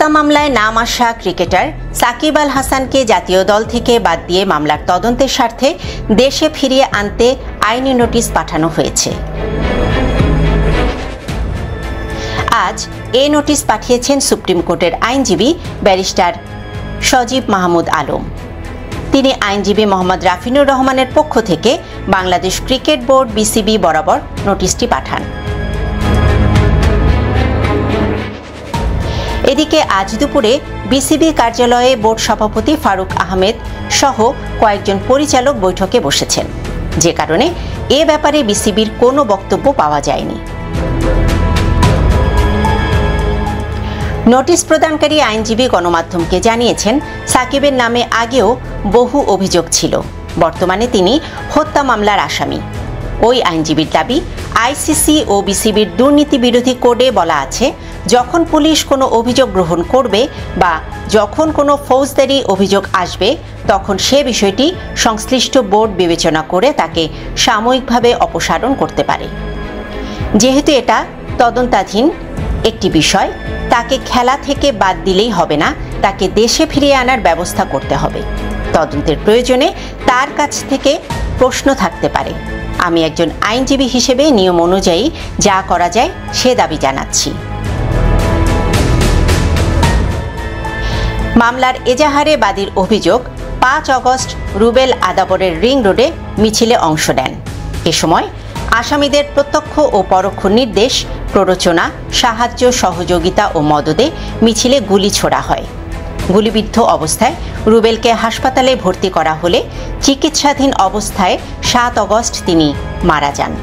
হত্যা মামলায় নাম আসা ক্রিকেটার সাকিব আল হাসানকে জাতীয় দল থেকে বাদ দিয়ে মামলার তদন্তের স্বার্থে দেশে ফিরিয়ে আনতে আইনি নোটিশ পাঠানো হয়েছে। আজ এই নোটিশ পাঠিয়েছেন সুপ্রিম কোর্টের আইনজীবী ব্যারিস্টার সজীব মাহমুদ আলম। তিনি আইনজীবী মোহাম্মদ রাফিনুর রহমানের পক্ষ থেকে বাংলাদেশ ক্রিকেট বোর্ড বিসিবি বরাবর নোটিশটি পাঠান। এদিকে আজ দুপুরে বিসিবি কার্যালয়ে বোর্ড সভাপতি ফারুক আহমেদ সহ কয়েকজন পরিচালক বৈঠকে বসেছেন, যে কারণে এ ব্যাপারে বিসিবির কোনো বক্তব্য পাওয়া যায়নি। নোটিশ প্রদানকারী আইনজীবী গণমাধ্যমকে জানিয়েছেন, সাকিবের নামে আগেও বহু অভিযোগ ছিল। বর্তমানে তিনি হত্যা মামলার আসামি। ওই আইনজীবীর দাবি, আইসিসি ও বিসিবির দুর্নীতি বিরোধী কোডে বলা আছে, যখন পুলিশ কোনো অভিযোগ গ্রহণ করবে বা যখন কোনো ফৌজদারি অভিযোগ আসবে, তখন সে বিষয়টি সংশ্লিষ্ট বোর্ড বিবেচনা করে তাকে সাময়িকভাবে অপসারণ করতে পারে। যেহেতু এটা তদন্তাধীন একটি বিষয়, তাকে খেলা থেকে বাদ দিলেই হবে না, তাকে দেশে ফিরিয়ে আনার ব্যবস্থা করতে হবে। তদন্তের প্রয়োজনে তার কাছ থেকে প্রশ্ন থাকতে পারে। আমি একজন আইনজীবী হিসেবে নিয়ম অনুযায়ী যা করা যায় সে দাবি জানাচ্ছি। মামলার এজাহারে বাদীর অভিযোগ, 5 আগস্ট রুবেল আদাবরের রিং রোডে মিছিলে অংশ নেন। এ সময় আসামিদের প্রত্যক্ষ ও পরোক্ষ নির্দেশ, প্ররোচনা, সাহায্য, সহযোগিতা ও মদদে মিছিলে গুলি ছোড়া হয়। গুলিবিদ্ধ অবস্থায় রুবেলকে হাসপাতালে ভর্তি করা হলে চিকিৎসাধীন অবস্থায় 7 আগস্ট তিনি মারা যান।